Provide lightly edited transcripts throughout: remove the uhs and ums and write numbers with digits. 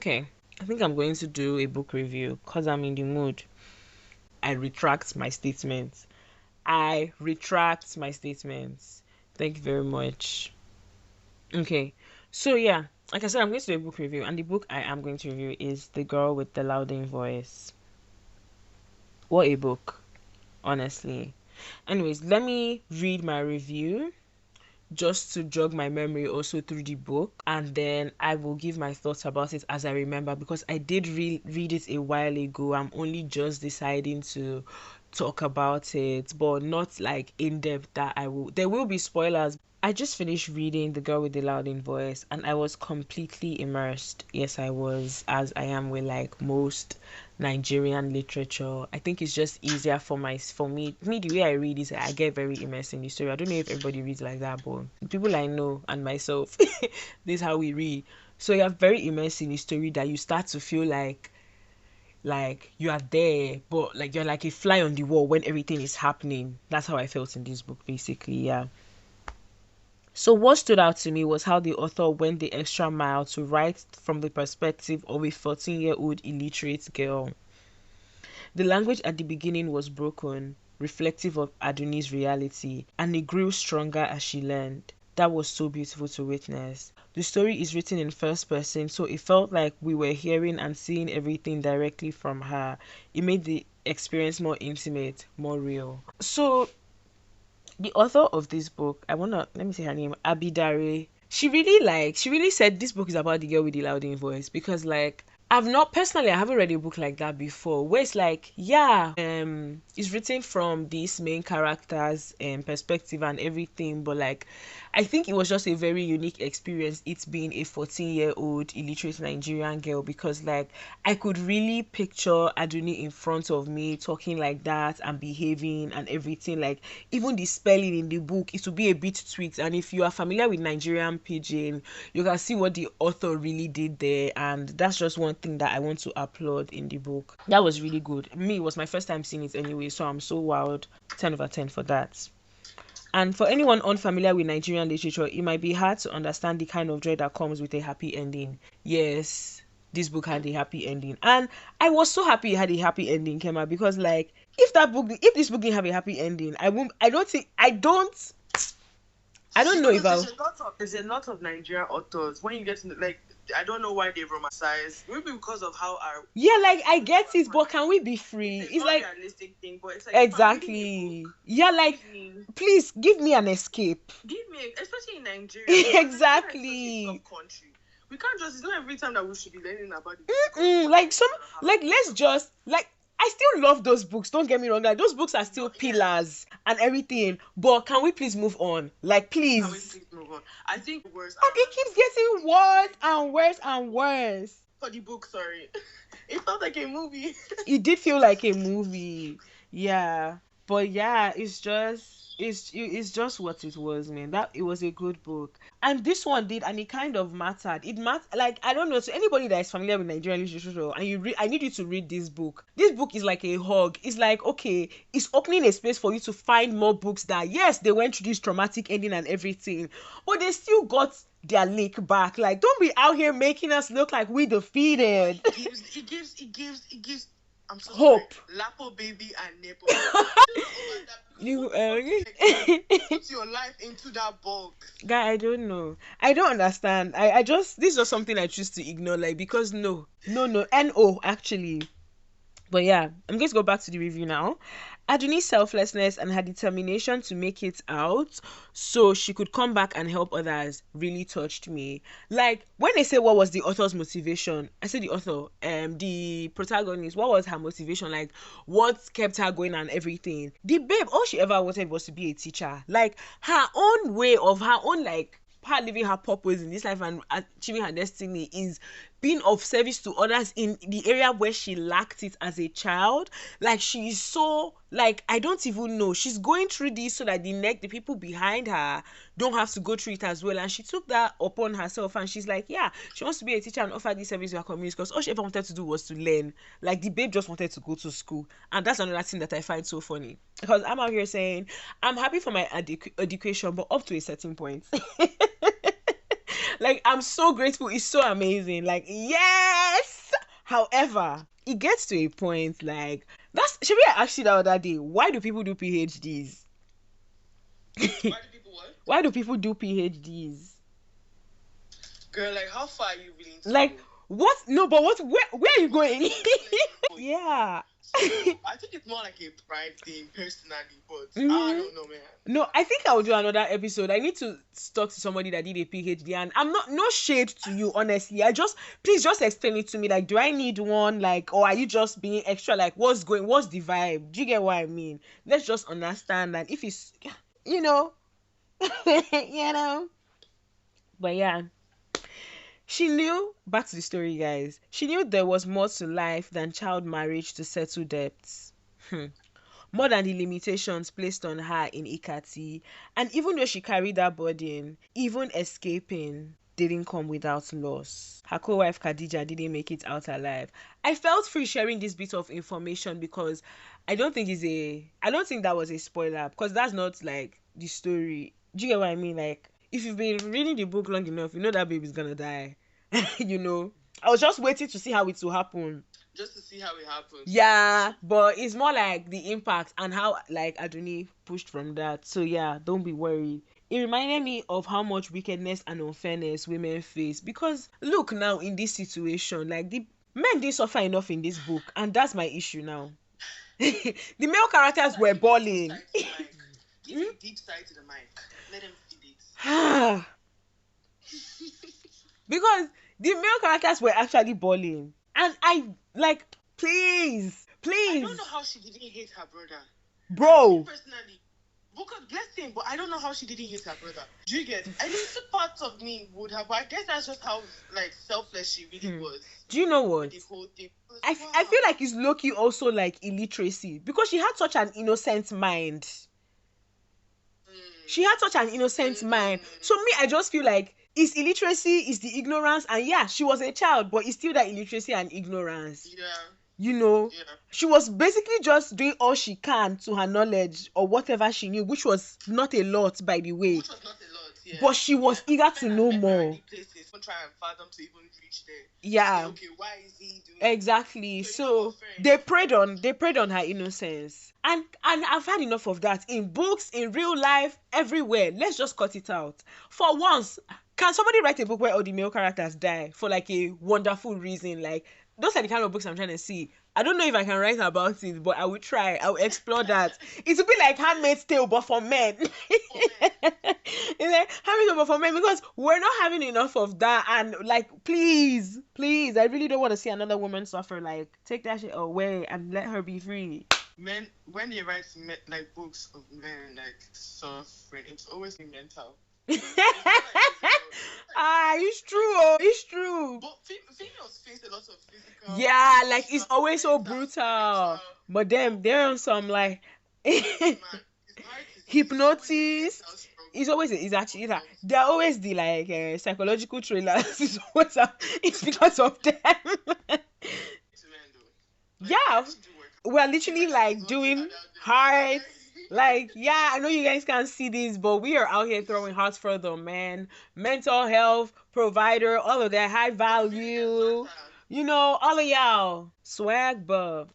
Okay, I think I'm going to do a book review because I'm in the mood. I retract my statements. I retract my statements. Thank you very much. Okay, so yeah, like I said, I'm going to do a book review, and the book I am going to review is The Girl with the Louding Voice. What a book, honestly. Anyways, let me read my review just to jog my memory also through the book, and then I will give my thoughts about it as I remember, because I did read it a while ago. I'm only just deciding to talk about it, but not like in depth. That I will There will be spoilers. I just finished reading The Girl with the Louding Voice, and I was completely immersed. Yes, I was, as I am with like most Nigerian literature. I think it's just easier for me the way I read is I get very immersed in the story. I don't know if everybody reads like that, but people I know and myself, this is how we read. So you're very immersed in the story that you start to feel like you are there, but like you're like a fly on the wall when everything is happening. That's how I felt in this book, basically. Yeah. So what stood out to me was how the author went the extra mile to write from the perspective of a 14-year-old illiterate girl. The language at the beginning was broken, reflective of Aduni's reality, and it grew stronger as she learned. That was so beautiful to witness. The story is written in first person, so it felt like we were hearing and seeing everything directly from her. It made the experience more intimate, more real. So the author of this book, let me say her name, Abi Dare. She really said this book is about the girl with the louding voice, because like I haven't read a book like that before, where it's like, yeah, it's written from this main character's perspective and everything, but like I think it was just a very unique experience, it being a 14-year-old illiterate Nigerian girl, because like I could really picture Aduni in front of me talking like that and behaving and everything. Like even the spelling in the book, it would be a bit tweaked, and if you are familiar with Nigerian pidgin, you can see what the author really did there, and that's just one thing that I want to applaud in the book. That was really good. Me, it was my first time seeing it anyway, so I'm so wowed. 10 over 10 for that. And for anyone unfamiliar with Nigerian literature, it might be hard to understand the kind of joy that comes with a happy ending. Yes, this book had a happy ending, and I was so happy it had a happy ending, Kema, because like if this book didn't have a happy ending, I won't. I don't think. I don't know if I'll. There's a lot of Nigerian authors. When you get to like, I don't know why they romanticize. Maybe because of how our like I get it, but can we be free? It's not like a realistic thing, but it's like exactly. Yeah, like please give me an escape. Give me, especially in Nigeria. Exactly. Country. We can't just. It's not every time that we should be learning about it. Let's just like. I still love those books, don't get me wrong, like those books are still pillars and everything, but can we please move on? Like please. Can we please move on? I think worse. And it keeps getting worse and worse and worse. For the book, sorry. It felt like a movie. It did feel like a movie. Yeah. But yeah, it's just what it was, man. That it was a good book, and this one did, and it kind of mattered. It mattered, like I don't know, to anybody that is familiar with Nigerian literature, and I need you to read this book. This book is like a hug. It's like, okay, it's opening a space for you to find more books that, yes, they went through this traumatic ending and everything, but they still got their lick back. Like, don't be out here making us look like we defeated. It gives. I'm so hope. Sorry. Lapo baby and Nepo. You put your life into that box. Guy, I don't know. I don't understand. I just, this was something I choose to ignore, like, because no, actually. But yeah, I'm going to go back to the review now. Aduni's selflessness and her determination to make it out so she could come back and help others really touched me. Like, when they say what was the author's motivation, I said the author, the protagonist, what was her motivation? Like, what kept her going and everything? The babe, all she ever wanted was to be a teacher. Like, her own way of her own, like, her living her purpose in this life and achieving her destiny is being of service to others in the area where she lacked it as a child. Like, she is so, like, I don't even know, she's going through this so that the people behind her don't have to go through it as well, and she took that upon herself, and she's like, yeah, she wants to be a teacher and offer this service to her community, because all she ever wanted to do was to learn. Like, the babe just wanted to go to school, and that's another thing that I find so funny, because I'm out here saying I'm happy for my education, but up to a certain point. Like, I'm so grateful. It's so amazing. Like, yes. However, it gets to a point like that's. Should we ask you the other day? Why do people do PhDs? Why do people what? Why do people do PhDs? Girl, like, how far are you willing to Like, go? what? No, but what? Where are you going? Yeah. So, I think it's more like a pride thing, personally, but I Mhm. don't know, man. No, I think I will do another episode. I need to talk to somebody that did a PhD, and I'm not no shade to you, honestly. Please just explain it to me. Like, do I need one? Like, or are you just being extra? Like, what's the vibe? Do you get what I mean? Let's just understand that if it's, you know, you know. But yeah, she knew. Back to the story, guys. She knew there was more to life than child marriage to settle debts. More than the limitations placed on her in Ikati. And even though she carried that burden, even escaping didn't come without loss. Her co-wife Khadija didn't make it out alive. I felt free sharing this bit of information because I don't think that was a spoiler, because that's not like the story. Do you get what I mean? Like, if you've been reading the book long enough, you know that baby's gonna die. You know. I was just waiting to see how it will happen. Just to see how it happens. Yeah, but it's more like the impact and how like Aduni pushed from that. So yeah, don't be worried. It reminded me of how much wickedness and unfairness women face, because look now in this situation, like the men didn't suffer enough in this book, and that's my issue now. The male characters were balling. Give a deep side to the mic. Let them feel it. Because the male characters were actually balling. And I, like, please. I don't know how she didn't hate her brother. Bro. Personally, because bless him, but I don't know how she didn't hate her brother. Do you get? I mean, some parts of me would have, but I guess that's just how, like, selfless she really was. Do you know what? The whole thing. I feel like it's low-key also, like, illiteracy. Because she had such an innocent mind. She had such an innocent mind. So me, I just feel like it's illiteracy, it's the ignorance, and yeah, she was a child, but it's still that illiteracy and ignorance. Yeah. You know, she was basically just doing all she can to her knowledge or whatever she knew, which was not a lot, by the way. Which was not a lot, yeah. But she was eager to know more. Try and fathom to even reach there. Yeah. Say, okay, why is he doing exactly? So they preyed on her innocence, and I've had enough of that in books, in real life, everywhere. Let's just cut it out for once. Can somebody write a book where all the male characters die for like a wonderful reason? Like, those are the kind of books I'm trying to see. I don't know if I can write about it, but I will try. I will explore that. It will be like Handmaid's Tale, but for men. It's like Handmaid's Tale, but for men, because we're not having enough of that. And like, please, I really don't want to see another woman suffer. Like, take that shit away and let her be free. Men, when they write like books of men like suffering, it's always mental. It's true. It's true. But females face a lot of physical. Yeah, like it's always so brutal. But them, they're on some like hypnosis. It's actually that they're always the like psychological thrillers. It's because of them. Yeah, we're literally like doing hard. Like, yeah, I know you guys can't see this, but we are out here throwing hearts for the man, mental health provider, all of that, high value, you know, all of y'all. Swag, but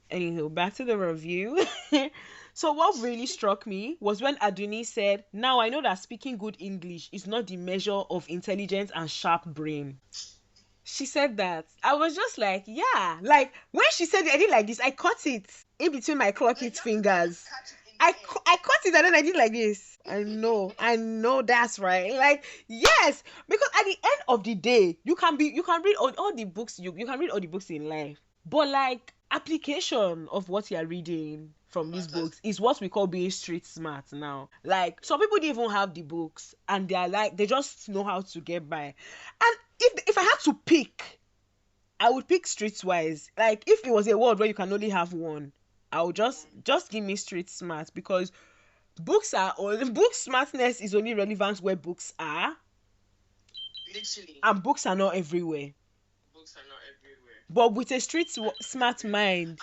anywho, back to the review. So what really struck me was when Aduni said, now I know that speaking good English is not the measure of intelligence and sharp brain. She said that. I was just like, yeah. Like, when she said it, I did like this. I caught it in between my clock it fingers. I caught it and then I did like this. I know that's right. Like, yes. Because at the end of the day, you can read all the books, you can read all the books in life. But like, application of what you're reading from these books is what we call being street smart now. Like, some people didn't even have the books and they're like, they just know how to get by. And if I had to pick, I would pick streetwise. Like, if it was a world where you can only have one, I would just give me street smart, because book smartness is only relevant where books are. Literally. And books are not everywhere. But with a street smart mind.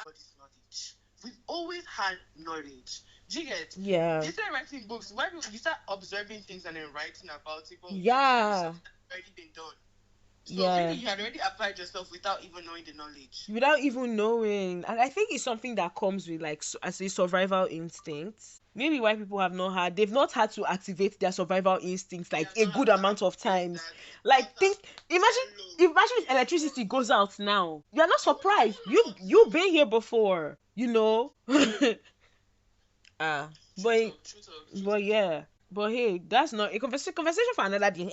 We've always had knowledge. Do you get? Yeah. You start writing books. Why you start observing things and then writing about it? But Yeah. it's already been done. So Yeah. really, you had already applied yourself without even knowing the knowledge. Without even knowing. And I think it's something that comes with like as a survival instinct. Maybe why people they've not had to activate their survival instincts like a good amount of times. Like think, imagine if electricity goes out now. You're not surprised. You've been here before, you know. But yeah. But hey, that's not a conversation for another day.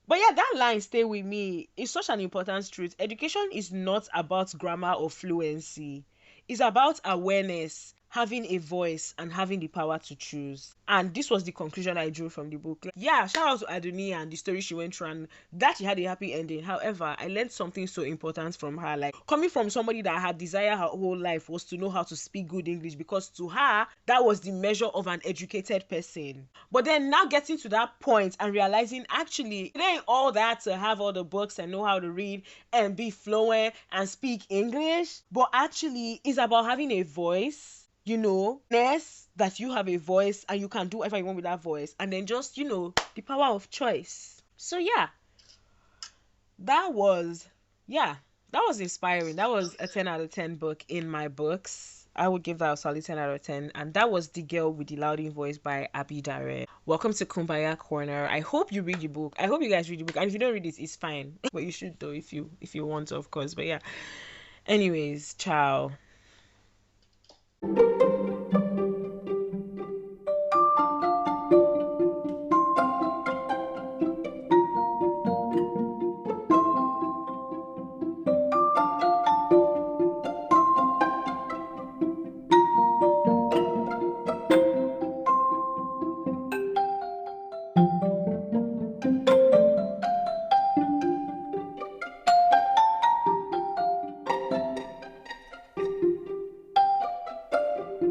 But yeah, that line stay with me. It's such an important truth. Education is not about grammar or fluency. It's about awareness, having a voice, and having the power to choose. And this was the conclusion I drew from the book. Like, yeah, shout out to Adonia and the story she went through, and that she had a happy ending. However, I learned something so important from her. Like, coming from somebody that had desire her whole life was to know how to speak good English, because to her, that was the measure of an educated person. But then now getting to that point and realizing actually it ain't all that to have all the books and know how to read and be fluent and speak English, but actually it's about having a voice, that you have a voice and you can do whatever you want with that voice, and then just, the power of choice. So yeah, that was inspiring. That was a 10 out of 10 book in my books. I would give that a solid 10 out of 10. And that was The Girl with the Louding Voice by Abi Dare. Welcome to Kumbaya Corner. I hope you read the book. I hope you guys read the book. And if you don't read it, it's fine. But you should though if you want to, of course. But yeah. Anyways, ciao.